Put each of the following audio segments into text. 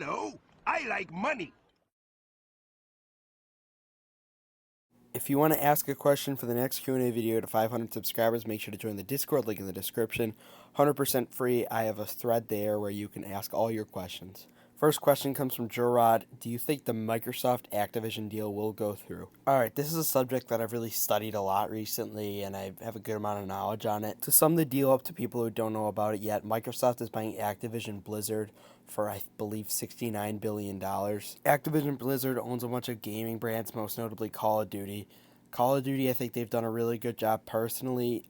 Hello, I like money. If you want to ask a question for the next Q&A video to 500 subscribers, make sure to join the Discord, link in the description. 100% free. I have a thread there where you can ask all your questions. First question comes from Gerard. Do you think the Microsoft Activision deal will go through? Alright, this is a subject that I've really studied a lot recently, and I have a good amount of knowledge on it. To sum the deal up to people who don't know about it yet, Microsoft is buying Activision-Blizzard for, I believe, $69 billion. Activision-Blizzard owns a bunch of gaming brands, most notably Call of Duty. Call of Duty, I think they've done a really good job personally.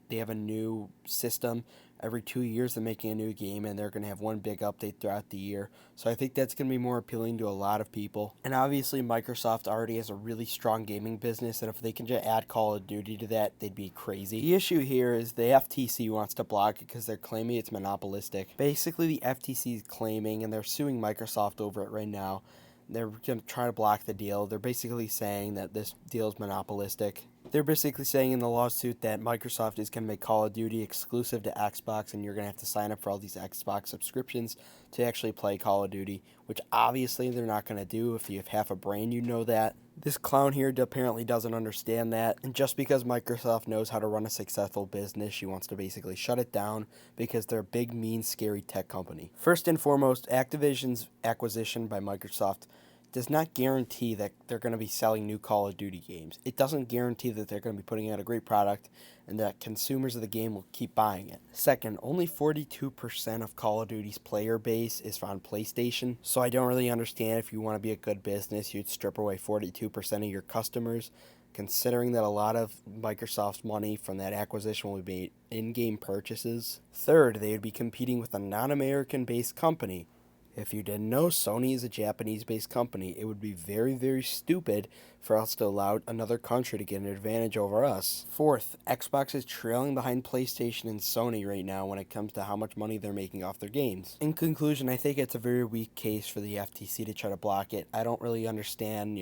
They have a new system. Every 2 years they're making a new game, and they're going to have one big update throughout the year. So I think that's going to be more appealing to a lot of people. And obviously Microsoft already has a really strong gaming business, and if they can just add Call of Duty to that, they'd be crazy. The issue here is the FTC wants to block it because they're claiming it's monopolistic. Basically, the FTC is claiming, and they're suing Microsoft over it right now, they're going to try to block the deal. They're basically saying that this deal is monopolistic. They're basically saying in the lawsuit that Microsoft is going to make Call of Duty exclusive to Xbox, and you're going to have to sign up for all these Xbox subscriptions to actually play Call of Duty, which obviously they're not going to do. If you have half a brain, you know that. This clown here apparently doesn't understand that, and just because Microsoft knows how to run a successful business, she wants to basically shut it down because they're a big, mean, scary tech company. First and foremost, Activision's acquisition by Microsoft does not guarantee that they're going to be selling new Call of Duty games. It doesn't guarantee that they're going to be putting out a great product and that consumers of the game will keep buying it. Second, only 42% of Call of Duty's player base is on PlayStation, so I don't really understand if you want to be a good business, you'd strip away 42% of your customers, considering that a lot of Microsoft's money from that acquisition will be made in-game purchases. Third, they would be competing with a non-American based company. If you didn't know, Sony is a Japanese-based company. It would be very, very stupid for us to allow another country to get an advantage over us. Fourth, Xbox is trailing behind PlayStation and Sony right now when it comes to how much money they're making off their games. In conclusion, I think it's a very weak case for the FTC to try to block it. I don't really understand,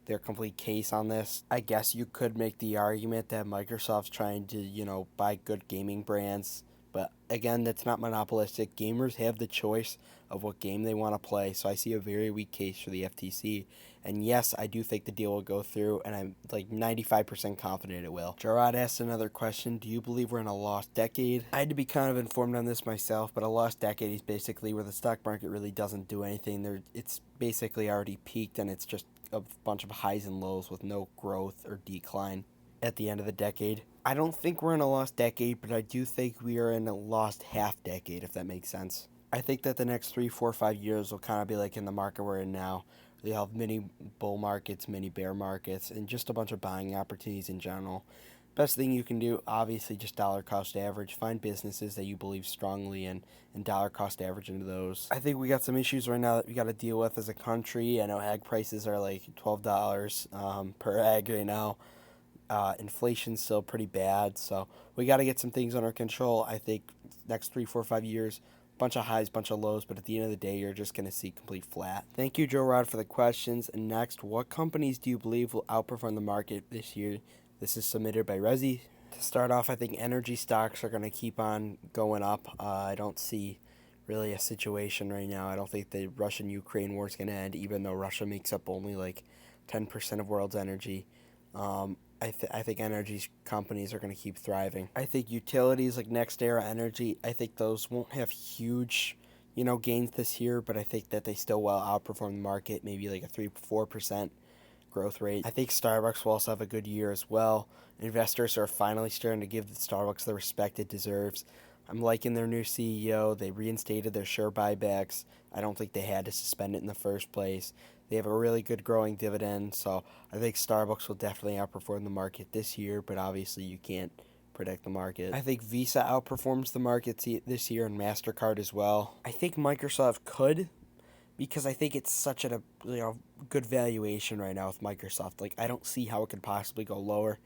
their complete case on this. I guess you could make the argument that Microsoft's trying to, buy good gaming brands. But again, that's not monopolistic. Gamers have the choice of what game they want to play, so I see a very weak case for the FTC. And yes, I do think the deal will go through, and I'm like 95% confident it will. Gerard asked another question. Do you believe we're in a lost decade? I had to be kind of informed on this myself, but a lost decade is basically where the stock market really doesn't do anything. It's basically already peaked, and it's just a bunch of highs and lows with no growth or decline at the end of the decade. I don't think we're in a lost decade, but I do think we are in a lost half decade, if that makes sense. I think that the next 3, 4, 5 years will kind of be like in the market we're in now. They have many bull markets, many bear markets, and just a bunch of buying opportunities in general. Best thing you can do, obviously, just dollar cost average. Find businesses that you believe strongly in and dollar cost average into those. I think we got some issues right now that we got to deal with as a country. I know egg prices are like $12 per egg right now. Inflation's still pretty bad, so we got to get some things under control. I think next 3, 4, 5 years, bunch of highs, bunch of lows, but at the end of the day, you're just going to see complete flat. Thank you, Joe Rod, for the questions. And next, what companies do you believe will outperform the market this year? This is submitted by Rezi. To start off, I think energy stocks are going to keep on going up. I don't see really a situation right now. I don't think the Russian-Ukraine war is going to end, even though Russia makes up only like 10% of world's energy. I think energy companies are going to keep thriving. I think utilities like NextEra Energy, I think those won't have huge, gains this year, but I think that they still will outperform the market, maybe like a 3-4% growth rate. I think Starbucks will also have a good year as well. Investors are finally starting to give Starbucks the respect it deserves. I'm liking their new CEO. They reinstated their share buybacks. I don't think they had to suspend it in the first place. They have a really good growing dividend, so I think Starbucks will definitely outperform the market this year, but obviously you can't predict the market. I think Visa outperforms the market this year and MasterCard as well. I think Microsoft could, because I think it's such a good valuation right now with Microsoft. Like, I don't see how it could possibly go lower.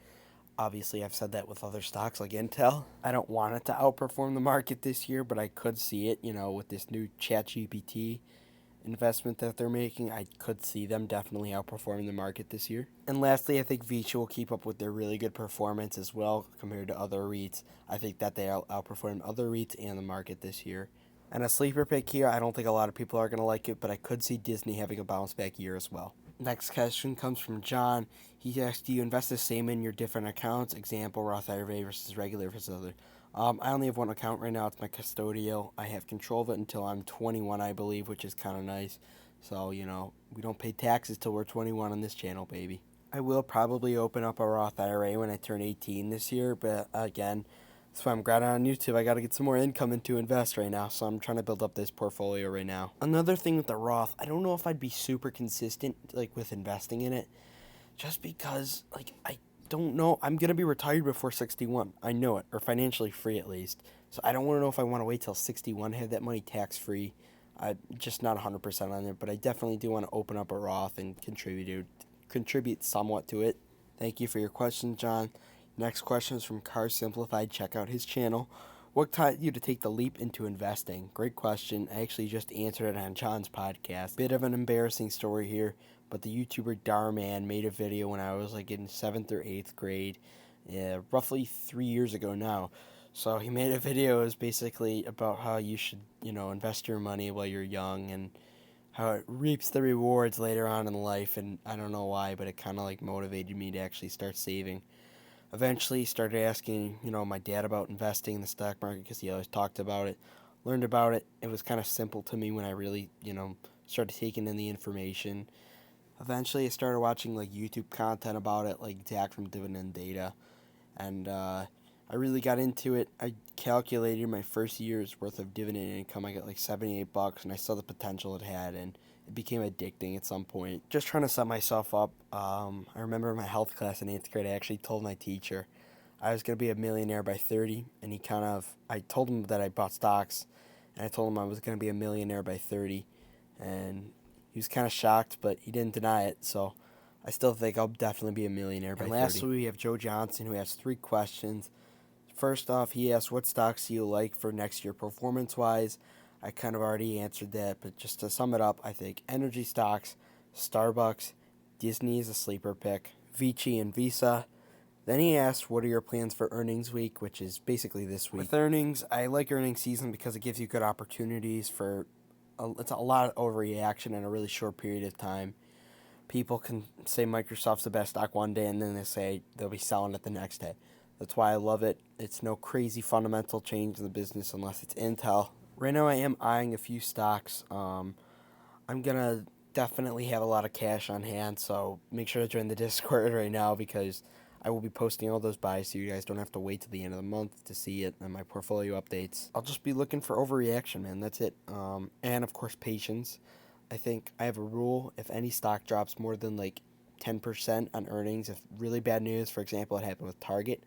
Obviously, I've said that with other stocks like Intel. I don't want it to outperform the market this year, but I could see it, with this new ChatGPT investment that they're making. I could see them definitely outperforming the market this year. And lastly, I think Visa will keep up with their really good performance as well compared to other REITs. I think that they'll outperform other REITs and the market this year. And a sleeper pick here, I don't think a lot of people are going to like it, but I could see Disney having a bounce back year as well. Next question comes from John. He asks, do you invest the same in your different accounts? Example, Roth IRA versus regular versus other. I only have one account right now. It's my custodial. I have control of it until I'm 21, I believe, which is kind of nice. So, you know, we don't pay taxes till we're 21 on this channel, baby. I will probably open up a Roth IRA when I turn 18 this year, but again, that's why I'm grinding on YouTube. I got to get some more income in to invest right now, so I'm trying to build up this portfolio right now. Another thing with the Roth, I don't know if I'd be super consistent like with investing in it, just because like I don't know. I'm gonna be retired before 61. I know it, or financially free at least. So I don't want to know if I want to wait till 61, have that money tax free. I'm just not 100% on it, but I definitely do want to open up a Roth and contribute somewhat to it. Thank you for your question, John. Next question is from Car Simplified. Check out his channel. What taught you to take the leap into investing? Great question. I actually just answered it on John's podcast. Bit of an embarrassing story here, but the YouTuber Darman made a video when I was like in 7th or 8th grade, roughly 3 years ago now. So he made a video. It was basically about how you should, invest your money while you're young and how it reaps the rewards later on in life. And I don't know why, but it kind of like motivated me to actually start saving. Eventually started asking, my dad about investing in the stock market because he always talked about it. Learned about it. It was kind of simple to me when I really, started taking in the information. Eventually I started watching like YouTube content about it, like Zach from Dividend Data. And I really got into it. I calculated my first year's worth of dividend income. I got like $78, and I saw the potential it had, and it became addicting at some point. Just trying to set myself up. I remember in my health class in 8th grade, I actually told my teacher I was going to be a millionaire by 30, and I told him that I bought stocks, and I told him I was going to be a millionaire by 30, and he was kind of shocked, but he didn't deny it, so I still think I'll definitely be a millionaire by 30. And lastly, we have Joe Johnson, who has 3 questions. First off, he asked, what stocks do you like for next year performance-wise? I kind of already answered that, but just to sum it up, I think energy stocks, Starbucks, Disney is a sleeper pick, Vici and Visa. Then he asked, what are your plans for earnings week, which is basically this week. With earnings, I like earnings season because it gives you good opportunities for it's a lot of overreaction in a really short period of time. People can say Microsoft's the best stock one day, and then they say they'll be selling it the next day. That's why I love it. It's no crazy fundamental change in the business unless it's Intel. Right now I am eyeing a few stocks. I'm going to definitely have a lot of cash on hand, so make sure to join the Discord right now because I will be posting all those buys so you guys don't have to wait till the end of the month to see it and my portfolio updates. I'll just be looking for overreaction, man. That's it. And, of course, patience. I think I have a rule. If any stock drops more than, 10% on earnings, if really bad news, for example, it happened with Target,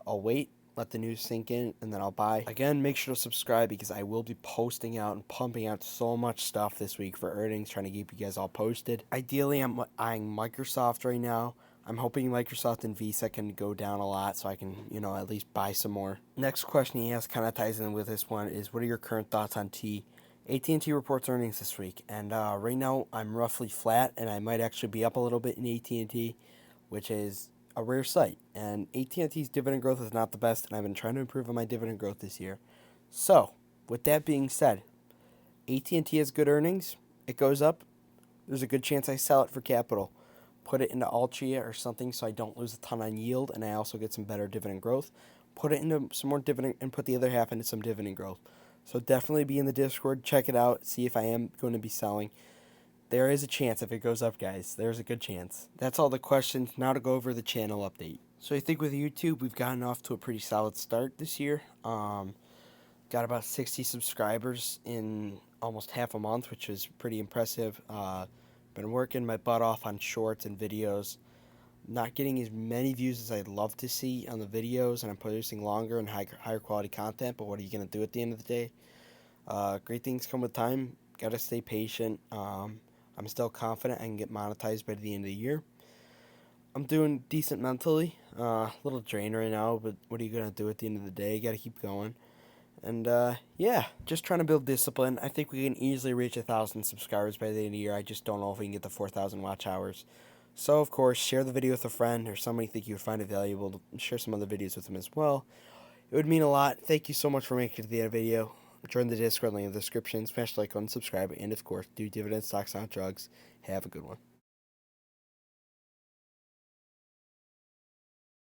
I'll wait, let the news sink in, and then I'll buy. Again, make sure to subscribe because I will be posting out and pumping out so much stuff this week for earnings, trying to keep you guys all posted. Ideally, I'm eyeing Microsoft right now. I'm hoping Microsoft and Visa can go down a lot so I can, at least buy some more. Next question he asked kind of ties in with this one is, what are your current thoughts on T? AT&T reports earnings this week, and right now I'm roughly flat, and I might actually be up a little bit in AT&T, which is a rare sight. And AT&T's dividend growth is not the best, and I've been trying to improve on my dividend growth this year. So, with that being said, AT&T has good earnings. It goes up. There's a good chance I sell it for capital. Put it into Altria or something so I don't lose a ton on yield, and I also get some better dividend growth. Put it into some more dividend, and put the other half into some dividend growth. So definitely be in the Discord. Check it out. See if I am going to be selling. There is a chance if it goes up, guys. There's a good chance. That's all the questions. Now to go over the channel update. So I think with YouTube, we've gotten off to a pretty solid start this year. Got about 60 subscribers in almost half a month, which is pretty impressive. Been working my butt off on shorts and videos. Not getting as many views as I'd love to see on the videos, and I'm producing longer and higher quality content, but what are you going to do at the end of the day? Great things come with time. Got to stay patient. I'm still confident I can get monetized by the end of the year. I'm doing decent mentally. A little drained right now, but what are you going to do at the end of the day? You got to keep going. And, yeah, just trying to build discipline. I think we can easily reach 1,000 subscribers by the end of the year. I just don't know if we can get the 4,000 watch hours. So, of course, share the video with a friend or somebody you think you would find it valuable. Share some other videos with them as well. It would mean a lot. Thank you so much for making it to the end of the video. Join the Discord link in the description. Smash like, unsubscribe, and of course, do dividend stocks, not drugs. Have a good one.